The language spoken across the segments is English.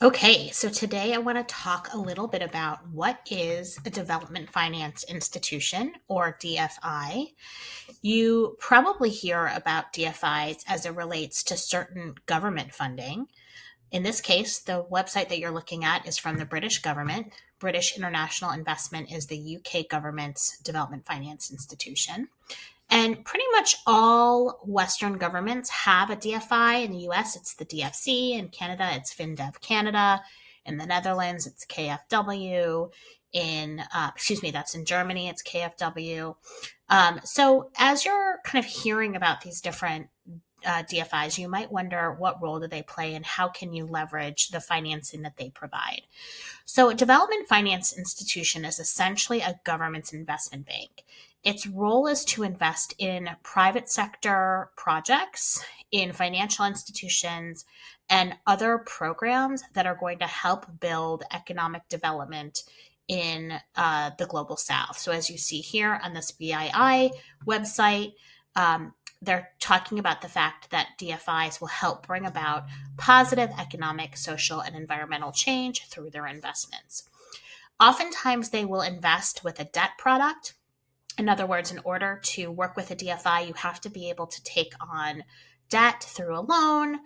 Okay, so today I want to talk a little bit about what is a development finance institution or DFI. You probably hear about DFIs as it relates to certain government funding. In this case, the website that you're looking at is from the British government. British International Investment is the UK government's development finance institution. And pretty much all Western governments have a DFI. In the US, it's the DFC. In Canada, it's FinDev Canada. In the Netherlands, it's KFW. That's in Germany, it's KFW. So as you're kind of hearing about these different DFIs, you might wonder what role do they play and how can you leverage the financing that they provide. So, a development finance institution is essentially a government's investment bank. Its role is to invest in private sector projects, in financial institutions, and other programs that are going to help build economic development in the global south. So, as you see here on this BII website, they're talking about the fact that DFIs will help bring about positive economic, social, and environmental change through their investments. Oftentimes, they will invest with a debt product. In other words, in order to work with a DFI, you have to be able to take on debt through a loan.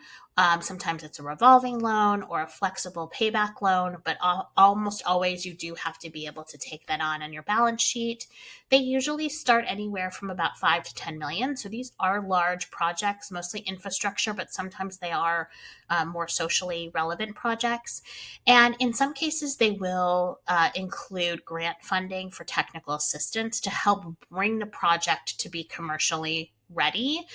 Sometimes it's a revolving loan or a flexible payback loan, but almost always you do have to be able to take that on your balance sheet. They usually start anywhere from about 5 to 10 million. So these are large projects, mostly infrastructure, but sometimes they are more socially relevant projects. And in some cases, they will include grant funding for technical assistance to help bring the project to be commercially ready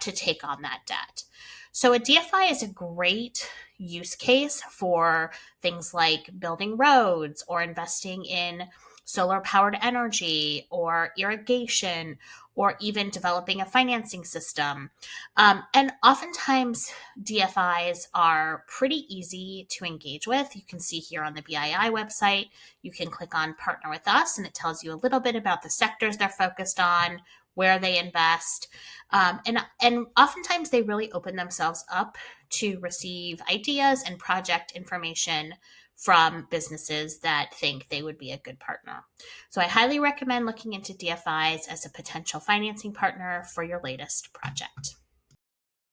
to take on that debt. So a DFI is a great use case for things like building roads or investing in solar powered energy or irrigation or even developing a financing system. And oftentimes, DFIs are pretty easy to engage with. You can see here on the BII website, you can click on Partner with Us, and it tells you a little bit about the sectors they're focused on, where they invest. And oftentimes they really open themselves up to receive ideas and project information from businesses that think they would be a good partner. So I highly recommend looking into DFIs as a potential financing partner for your latest project.